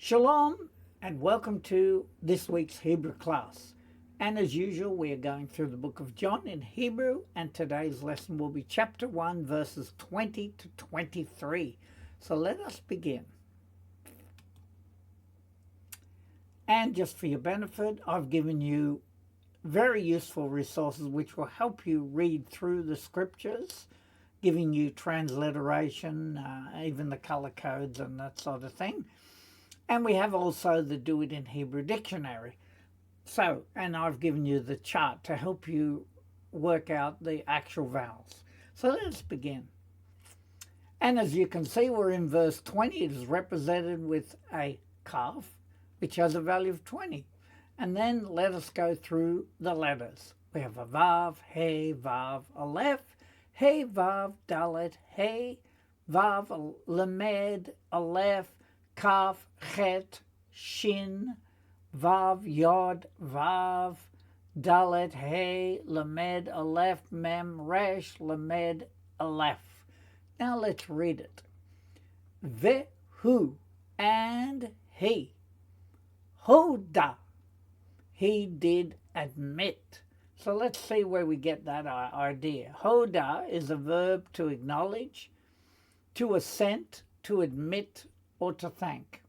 Shalom and welcome to this week's Hebrew class. And as usual, we are going through the book of John in Hebrew, and today's lesson will be chapter 1, verses 20 to 23. So let us begin. And just for your benefit, I've given you very useful resources which will help you read through the scriptures, giving you transliteration, even the color codes and that sort of thing. And we have also the Do It in Hebrew dictionary. So, and I've given you the chart to help you work out the actual vowels. So let's begin. And as you can see, we're in verse 20. It is represented with a calf, which has a value of 20. And then let us go through the letters. We have a Vav, Hey, Vav, Aleph, Hey, Vav, Dalet, Hey, Vav, Lamed, Aleph, Kaf, Chet, Shin, Vav, Yod, Vav, Dalet, Hey, Lamed, Aleph, Mem, Resh, Lamed, Aleph. Now let's read it. Vehu, and he. Hoda, he did admit. So let's see where we get that idea. Hoda is a verb to acknowledge, to assent, to admit, or to thank.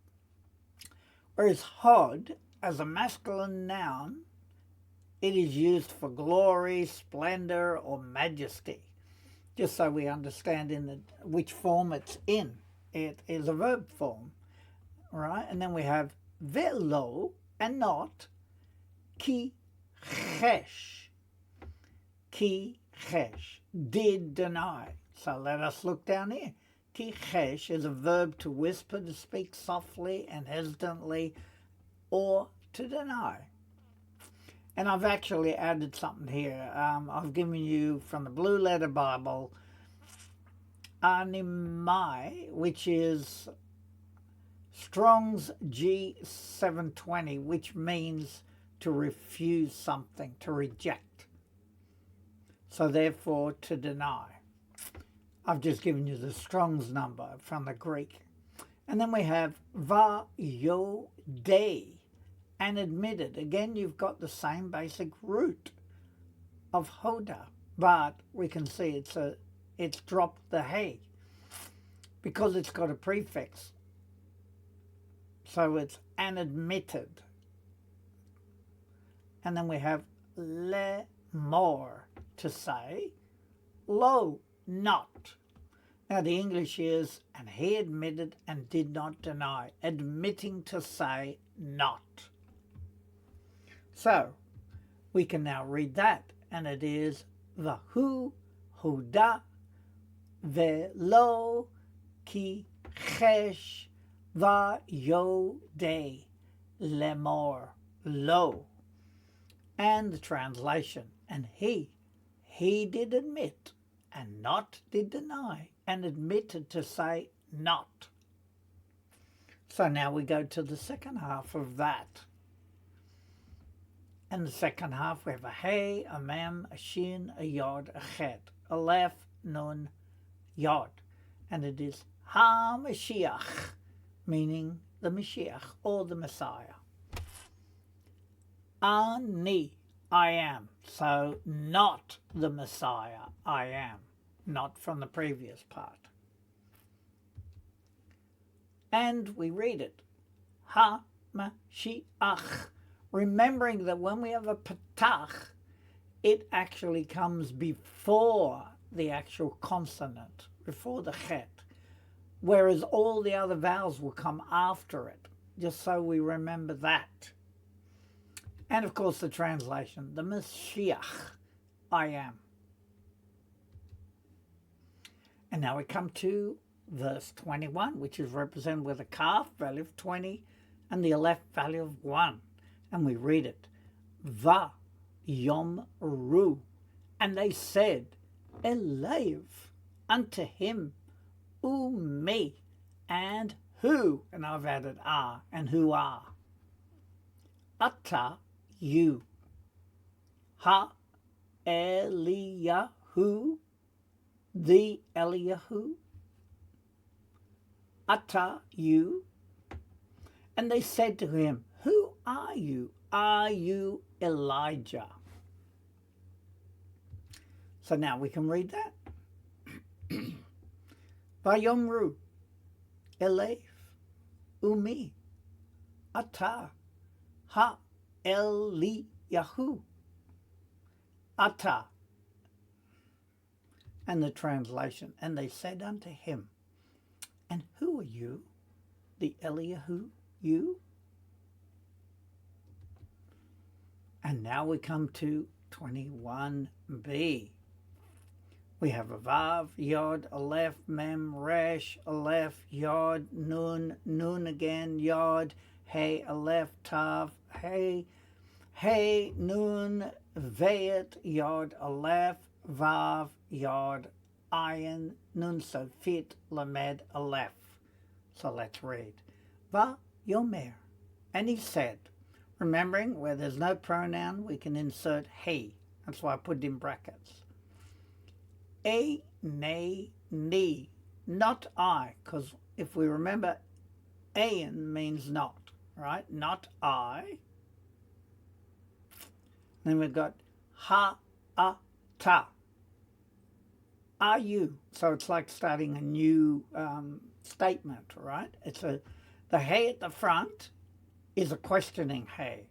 Whereas hod, as a masculine noun, it is used for glory, splendor, or majesty. Just so we understand which form it's in. It is a verb form, right? And then we have velo, and not, ki chesh. Ki chesh, did deny. So let us look down here. Ki chesh is a verb to whisper, to speak softly and hesitantly, or to deny. And I've actually added something here. I've given you from the Blue Letter Bible, animai, which is Strong's G720, which means to refuse something, to reject. So therefore, to deny. I've just given you the Strong's number from the Greek. And then we have vayodei, and admitted. Again, you've got the same basic root of hoda, but we can see it's dropped the hey because it's got a prefix. So it's an admitted. And then we have le more, to say, lo, not. Now the English is, and he admitted and did not deny, admitting to say not. So we can now read that, and it is vahu huda velo ki chesh vayodei lemor lo. And the translation, and he did admit, and not did deny, and admitted to say not. So now we go to the second half of that. And the second half we have a hey, a mem, a shin, a yod, a chet, a aleph, nun, yod. And it is ha-Mashiach, meaning the Mashiach or the Messiah. Ani, I am. So not the Messiah, I am. Not from the previous part. And we read it. Ha-Mashiach. Remembering that when we have a patach, it actually comes before the actual consonant, before the chet. Whereas all the other vowels will come after it. Just so we remember that. And of course the translation, the Mashiach, I am. And now we come to verse 21, which is represented with a calf, value of 20, and the aleph, value of 1. And we read it, Va yom ru, and they said, Eliyahu, unto him, me, and who, and I've added are, and who are. Ata, you. Ha Eliyahu, the Eliyahu. Ata, you. And they said to him, who are you? Are you Elijah? So now we can read that. Vayomru Elef Umi Ata Ha Eliyahu Ata. And the translation, and they said unto him, and who are you? The Eliyahu, you? And now we come to 21b. We have a Vav, Yod, Aleph, Mem, Resh, Aleph, Yod, Nun, Nun again, Yod, Hey, Aleph, Tav, Hey, Hey, Nun, Vayet, Yod, Aleph, Vav, Yod, Ayin, Nun, Sofit, Lamed, Aleph. So let's read. Va Yomer. And he said, remembering where there's no pronoun, we can insert he. That's why I put it in brackets. A, ne, ni, not I, because if we remember, ayin means not, right? Not I. Then we've got ha, a, ta. Are you? So it's like starting a new statement, right? It's the hey at the front is a questioning hey.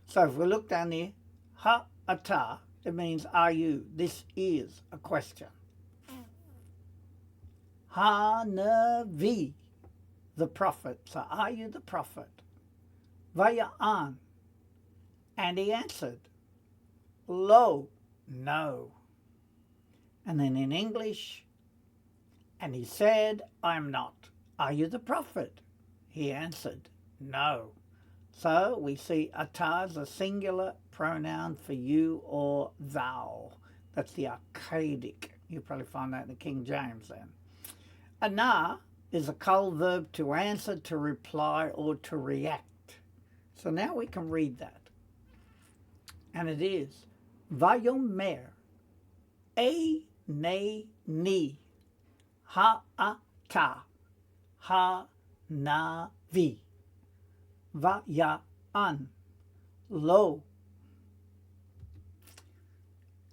So if we look down here, ha, a, ta, it means are you? This is a question. Ha-na-vi, the prophet. So are you the prophet? Vaya'an. And he answered, lo, no. And then in English, and he said, I'm not. Are you the prophet? He answered, no. So we see ata is a singular pronoun for you or thou. That's the archaic. You probably find that in the King James then. Ana is a kol verb to answer, to reply, or to react. So now we can read that. And it is, Vayomer, E, Ne, Ni, Ha-a-ta, Ha-na-vi, Va-ya-an, Lo.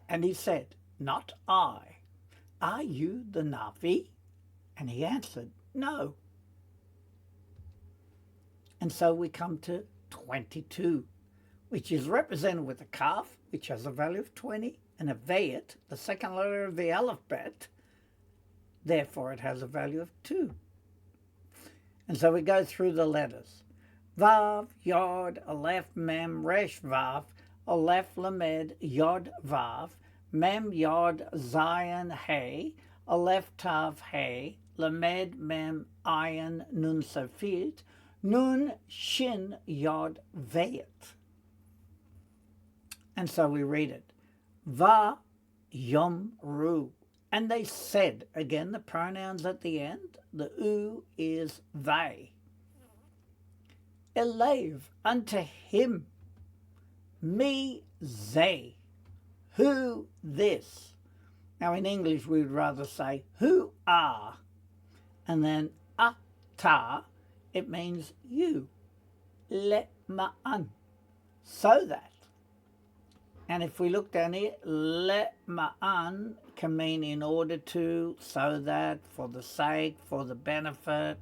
And he said, not I. Are you the Navi? And he answered, no. And so we come to 22, which is represented with a kaf, which has a value of 20, and a vayet, the second letter of the alphabet, therefore it has a value of 2. And so we go through the letters. Vav, Yod, Aleph, Mem, Resh, Vav, Aleph, Lamed, Yod, Vav, Mem, Yod, Zion, Hey, Aleph, Tav, Hey, Lamed, Mem, Ayin, Nun, Sofit, Nun, Shin, Yod, Vayet. And so we read it. Va, Yom, Ru. And they said, again, the pronouns at the end, the U is they. Elev, unto him. Me, they. Who, this. Now in English we would rather say, who are. And then ata, it means you. Le ma'an. So that. And if we look down here, le ma'an can mean in order to, so that, for the sake, for the benefit.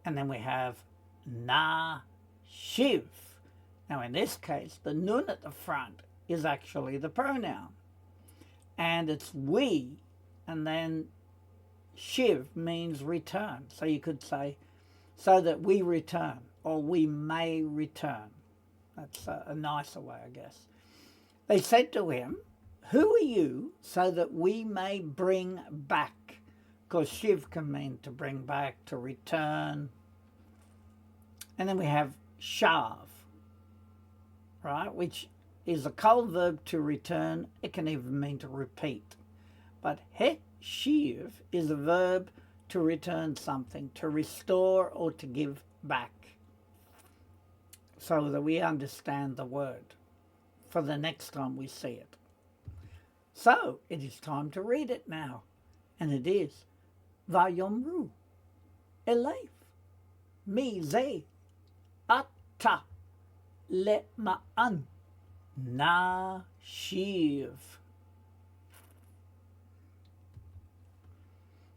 And then we have na shiv. Now in this case, the nun at the front is actually the pronoun. And it's we, and then shiv means return. So you could say, so that we return, or we may return. That's a nicer way, I guess. They said to him, who are you, so that we may bring back? Because shiv can mean to bring back, to return. And then we have shav, right, which is a kol verb to return. It can even mean to repeat. But heshiv is a verb to return something, to restore or to give back, so that we understand the word for the next time we see it. So it is time to read it now. And it is Vayomru Elev. mi ze ata le'ma'an nashiv.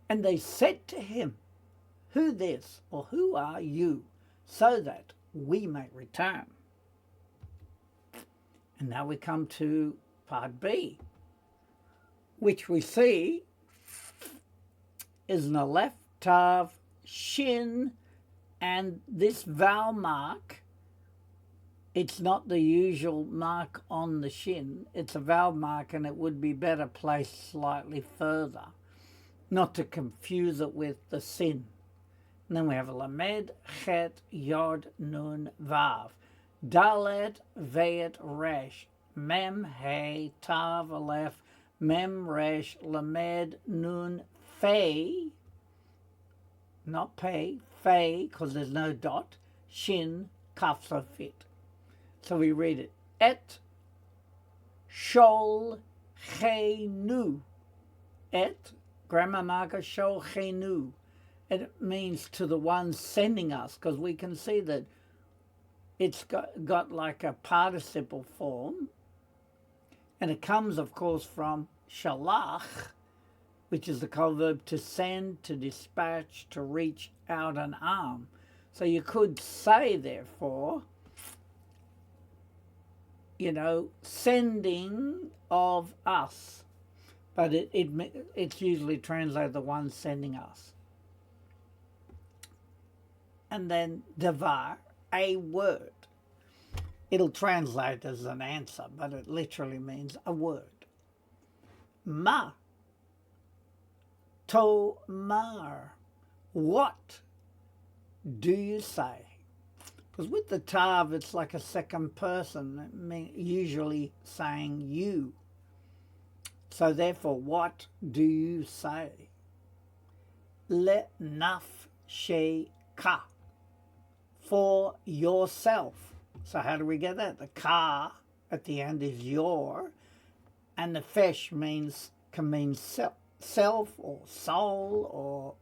And they said to him, who this, or who are you, so that we may return? And now we come to part B, which we see is an Aleph, Tav, Shin, and this vowel mark, it's not the usual mark on the shin, it's a vowel mark, and it would be better placed slightly further, not to confuse it with the sin. And then we have a Lamed, Chet, Yod, Nun, Vav, Dalet, Veit, Resh, Mem, He, Tav, Aleph, Mem, Resh, Lamed, Nun, Fei, not Pei, Fei, because there's no dot, Shin, Kaf, so fit. So we read it, Et, Shol, Chenu, Et, grammar marker, Shol, Chenu. It means to the one sending us, because we can see that it's got like a participle form, and it comes, of course, from shalach, which is the code verb to send, to dispatch, to reach out an arm. So you could say, therefore, you know, sending of us, but it's usually translated the one sending us. And then devar, a word. It'll translate as an answer, but it literally means a word. Ma, tomar, what do you say? Because with the tav, it's like a second person, usually saying you. So therefore, what do you say? Le nafsheka, for yourself. So how do we get that? The ka at the end is your, and the fesh can mean self or soul or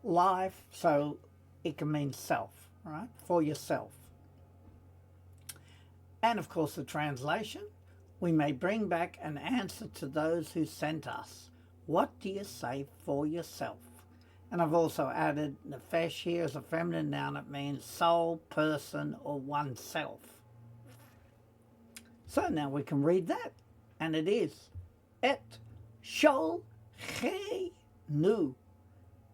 life. So it can mean self, right? For yourself. And of course the translation, we may bring back an answer to those who sent us. What do you say for yourself? And I've also added nefesh here as a feminine noun. It means soul, person, or oneself. So now we can read that. And it is, Et shol chenu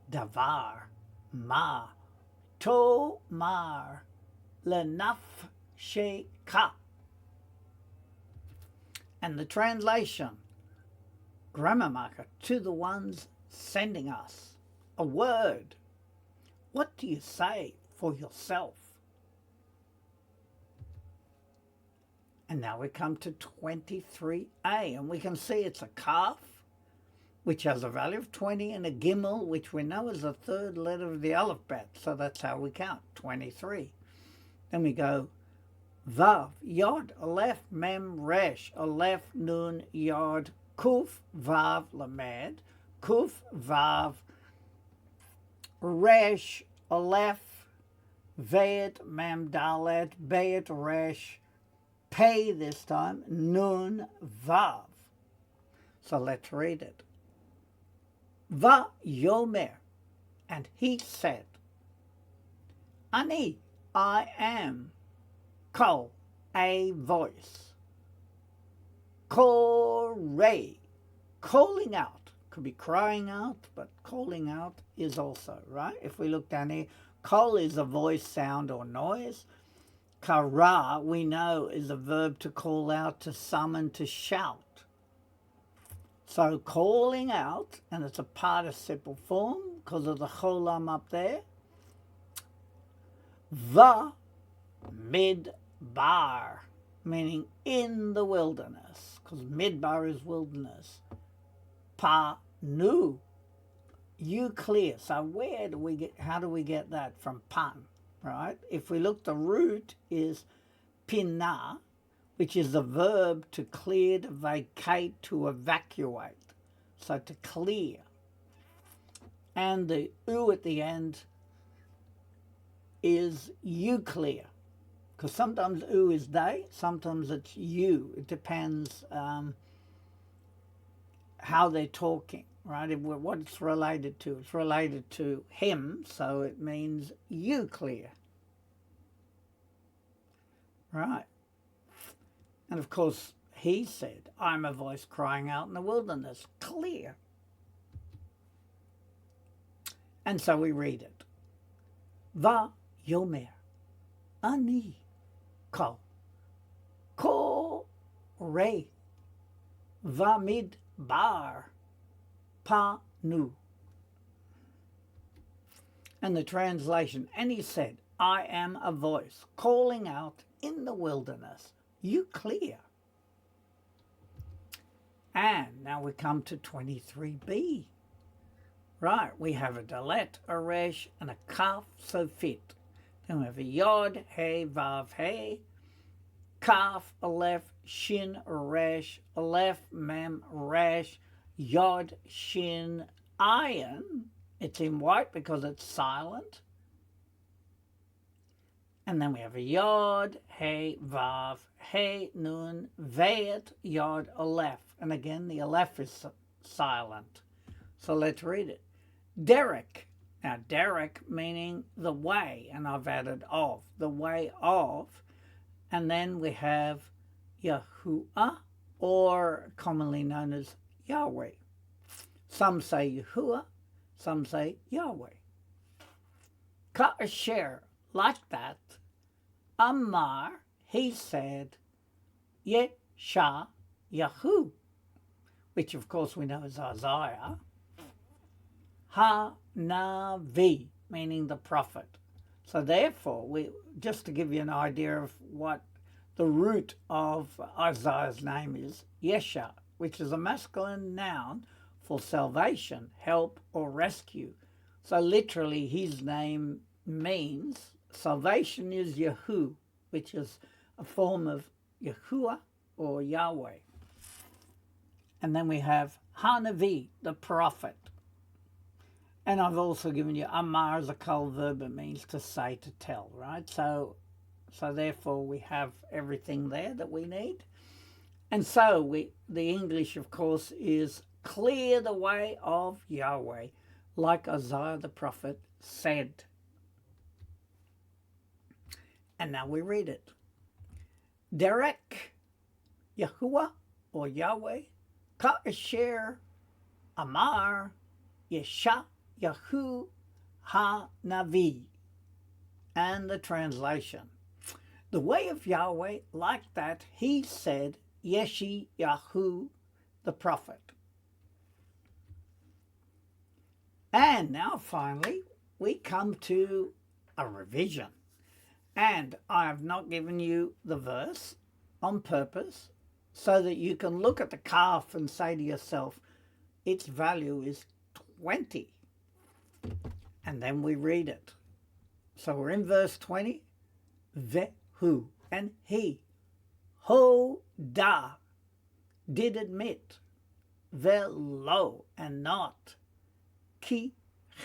davar ma tomar lenafsheka. And the translation, grammar marker, to the ones sending us. A word. What do you say for yourself? And now we come to 23a, and we can see it's a kaf, which has a value of 20, and a gimel, which we know is the third letter of the alphabet. So that's how we count, 23. Then we go vav, yod, aleph, mem, resh, aleph, nun, yod, kuf, vav, lamed, kuf, vav, resh, aleph, veit, mem, dalet, beit, resh, pei this time, nun, vav. So let's read it. Va yomer, and he said, Ani, I am, kol, a voice, korei, calling out. Could be crying out, but calling out is also, right? If we look down here, kol is a voice, sound, or noise. Kara, we know, is a verb to call out, to summon, to shout. So calling out, and it's a participle form because of the cholam up there. Va midbar, meaning in the wilderness, because midbar is wilderness. Pa nu, you clear. So how do we get that from pan, right? If we look, the root is pinna, which is the verb to clear, to vacate, to evacuate. So to clear. And the u at the end is you clear. Because sometimes oo is they, sometimes it's you. It depends how they're talking, right? What it's related to. It's related to him, so it means you clear. Right. And of course, he said, I'm a voice crying out in the wilderness, clear. And so we read it. Va yomer, ani kol, ko re, va mid bar, pa nu. And the translation, and he said, I am a voice calling out in the wilderness, you clear. And now we come to 23b. Right, we have a dalet, a resh, and a kaf, so fit. Then we have a yod, hey, vav, hey, kaf, aleph, shin, resh, aleph, mem, resh, yod, shin, ayin. It's in white because it's silent. And then we have a yod, hey, vav, hey, nun, vayet, yod, aleph. And again, the aleph is silent. So let's read it. Derek. Now, Derek meaning the way, and I've added of, the way of. And then we have Yahuwah, or commonly known as Yahweh. Some say Yahuwah, some say Yahweh. Ka'asher, like that. Amar, he said, Yesha Yahu, which of course we know is Isaiah. Ha-navi, meaning the prophet. So therefore, just to give you an idea of what the root of Isaiah's name is, Yesha, which is a masculine noun for salvation, help, or rescue. So literally, his name means salvation is Yahu, which is a form of Yahuwah or Yahweh. And then we have Ha-navi, the prophet. And I've also given you Amar as a kol verb. It means to say, to tell, right? So therefore we have everything there that we need. And so the English, of course, is clear the way of Yahweh, like Isaiah the prophet said. And now we read it. Derek, Yahuwah, or Yahweh, Ka'asher, Amar, Yesha, Yahu ha-navi. And the translation. The way of Yahweh, like that, he said, Yeshi Yahu, the prophet. And now finally, we come to a revision. And I have not given you the verse on purpose so that you can look at the calf and say to yourself, its value is 20. And then we read it. So we're in verse 20. Vehu, and he, ho-da, did admit, velo, and not, ki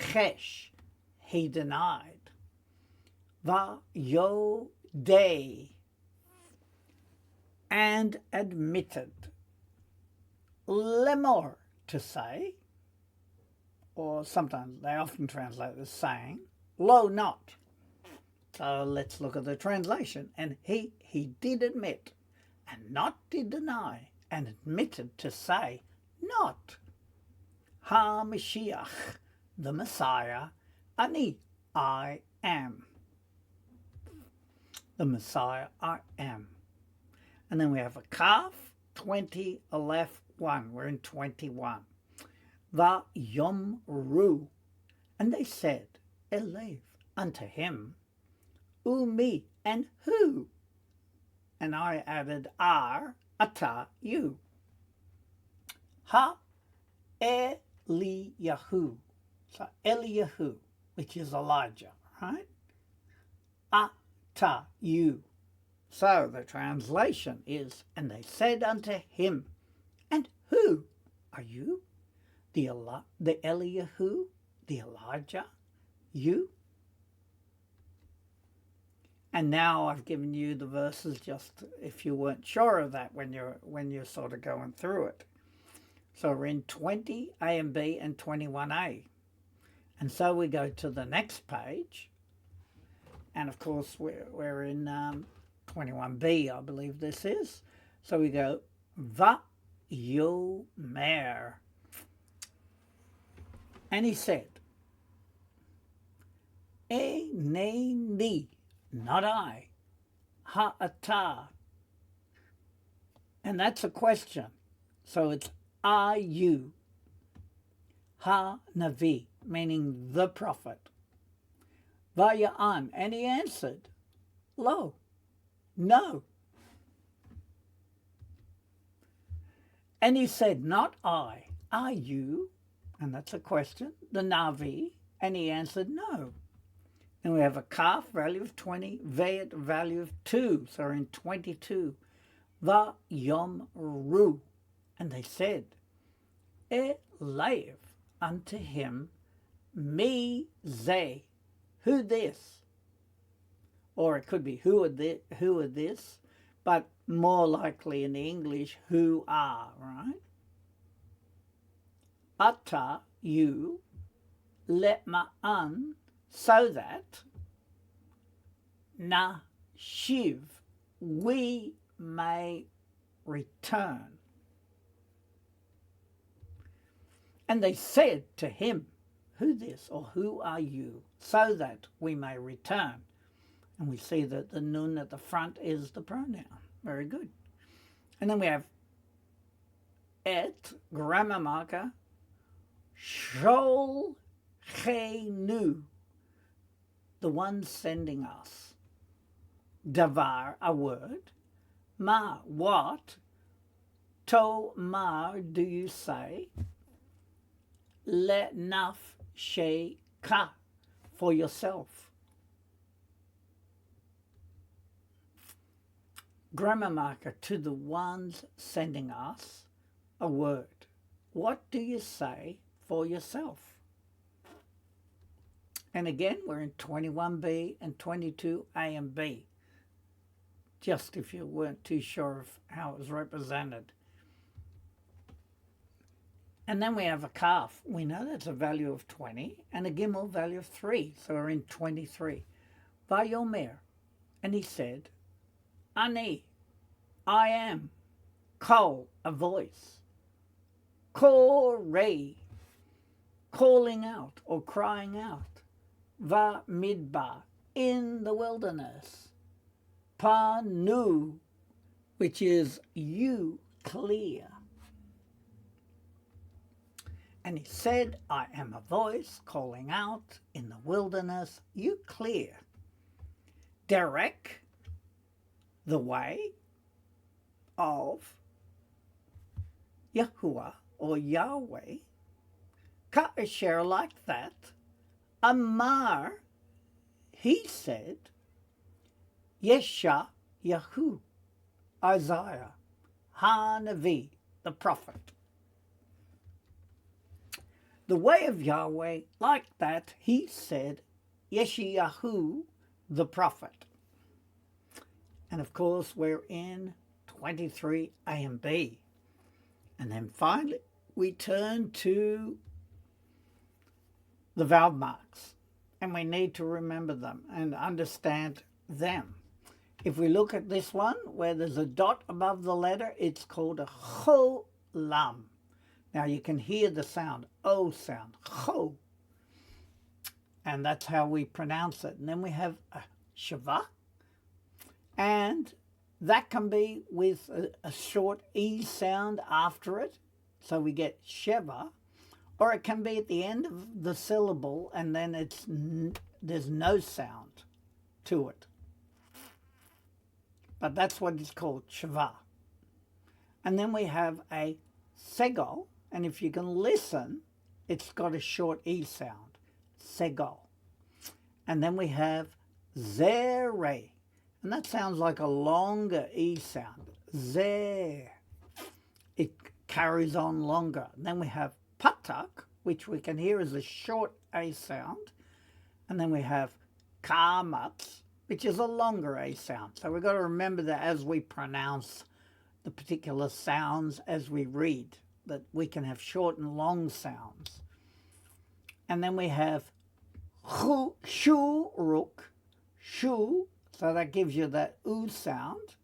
chesh, he denied, va-yo-de, and admitted, lemor, to say, or sometimes they often translate as saying, lo not. So let's look at the translation. And he did admit, and not did deny, and admitted to say, not. Ha-Mashiach, the Messiah, ani, I am. The Messiah, I am. And then we have a kaf, 20, aleph, 1. We're in 21. Va-yom-ru, and they said, Elev, unto him, umi, and who? And I added, ar, ata, you. Ha-Eliyahu, so Eliyahu, which is Elijah, right? Ata, you. So the translation is, and they said unto him, and who are you? The Eliyahu, the Elijah, you? And now I've given you the verses just if you weren't sure of that when you're sort of going through it. So we're in 20 A and B and 21A. And so we go to the next page. And of course we're in 21B, I believe this is. So we go Vayomer. And he said, Eneni, not I, ha'ata. And that's a question. So it's are you, ha-navi, meaning the prophet. Vaya'an, and he answered, lo, no. And he said, not I, are you? And that's a question, the Navi, and he answered, no. And we have a kaf, value of 20, veit, value of 2, so we're in 22. Vayomru, and they said, Eliyahu, unto him, me ze, who this? Or it could be who are this, but more likely in the English, who are, right? Ata, you, letma'an, so that, na shiv, we may return. And they said to him, who this, or who are you, so that we may return. And we see that the nun at the front is the pronoun. Very good. And then we have et, grammar marker, shol chenu, the one sending us. Davar, a word. Ma, what? To mar, do you say? Le naf she ka, for yourself. Grammar marker, to the ones sending us a word. What do you say for yourself? And again, we're in 21B and 22A and B, just if you weren't too sure of how it was represented. And then we have a kaf. We know that's a value of 20 and a gimel value of 3. So we're in 23. Vayomer. And he said, Ani, I am. Kol, a voice. Korei, calling out or crying out. Va midbar, in the wilderness. Panu, which is you clear. And he said, I am a voice calling out in the wilderness, you clear. Derek, the way of Yahuwah or Yahweh, Ka'asher, like that. Amar, he said, Yesha Yahu, Isaiah, Ha-Navi, the prophet. The way of Yahweh, like that, he said, Yeshayahu, the prophet. And of course, we're in 23A and B. And then finally, we turn to the vowel marks. And we need to remember them and understand them. If we look at this one, where there's a dot above the letter, it's called a cholam. Now you can hear the sound, O sound, cho. And that's how we pronounce it. And then we have a shava. And that can be with a short E sound after it. So we get sheva. Or it can be at the end of the syllable and then there's no sound to it. But that's what it's called, shava. And then we have a segol. And if you can listen, it's got a short E sound, segol. And then we have zere. And that sounds like a longer E sound, zer. It carries on longer. And then we have patak, which we can hear as a short A sound. And then we have kamatz, which is a longer A sound. So we've got to remember that as we pronounce the particular sounds as we read, that we can have short and long sounds. And then we have shu, rook, shu, so that gives you that oo sound,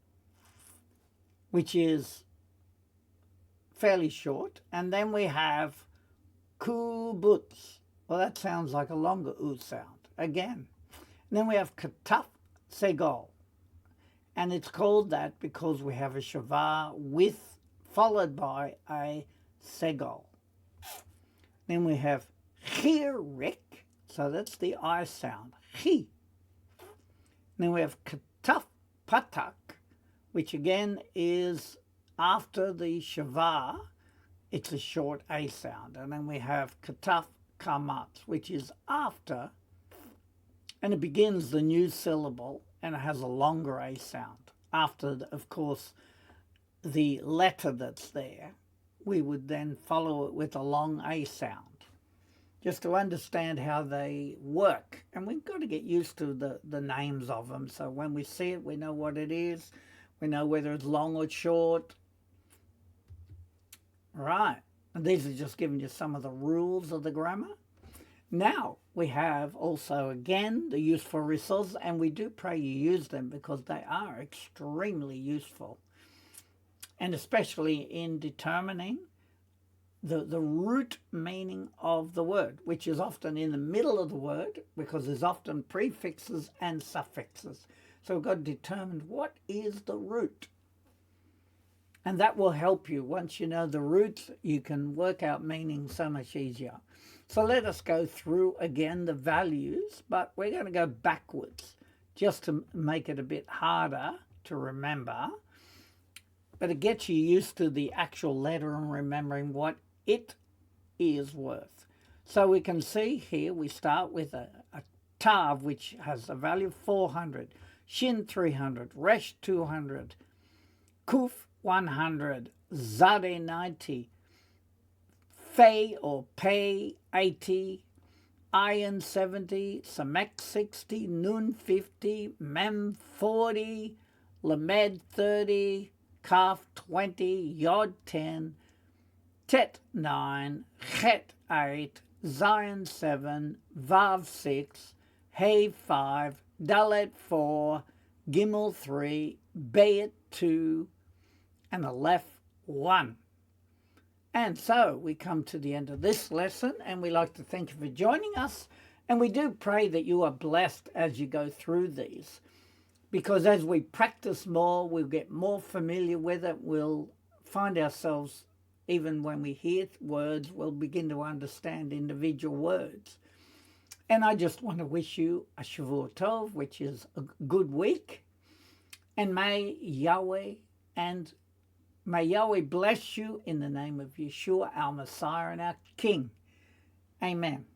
which is fairly short. And then we have kubuts. Well, that sounds like a longer oo sound again. And then we have kataf segol. And it's called that because we have a shavar with, followed by a segol. Then we have chirik, so that's the I sound, chi. Then we have kataf patak, which again is after the shavar, it's a short A sound. And then we have kataf kamat, which is after, and it begins the new syllable, and it has a longer A sound. After, of course, the letter that's there, we would then follow it with a long A sound, just to understand how they work. And we've got to get used to the names of them, so when we see it, we know what it is. We know whether it's long or short. Right, and these are just giving you some of the rules of the grammar. Now, we have also, again, the useful resources, and we do pray you use them because they are extremely useful, and especially in determining the root meaning of the word, which is often in the middle of the word because there's often prefixes and suffixes. So we've got to determine what is the root. And that will help you. Once you know the roots, you can work out meaning so much easier. So let us go through again the values, but we're going to go backwards just to make it a bit harder to remember. But it gets you used to the actual letter and remembering what it is worth. So we can see here we start with a tav, which has a value of 400, shin 300, resh 200, kuf 100, zade 90, Fei or Pei 80, Ayin 70, Samek 60, Nun 50, Mem 40, Lamed 30, Kaf 20, Yod 10, Tet 9, Chet 8, Zion 7, Vav 6, Hey 5, Dalet 4, Gimel 3, Bayit 2, and Aleph 1. And so we come to the end of this lesson, and we like to thank you for joining us. And we do pray that you are blessed as you go through these, because as we practice more, we'll get more familiar with it. We'll find ourselves, even when we hear words, we'll begin to understand individual words. And I just want to wish you a Shavua Tov, which is a good week. And may Yahweh bless you in the name of Yeshua, our Messiah and our King. Amen.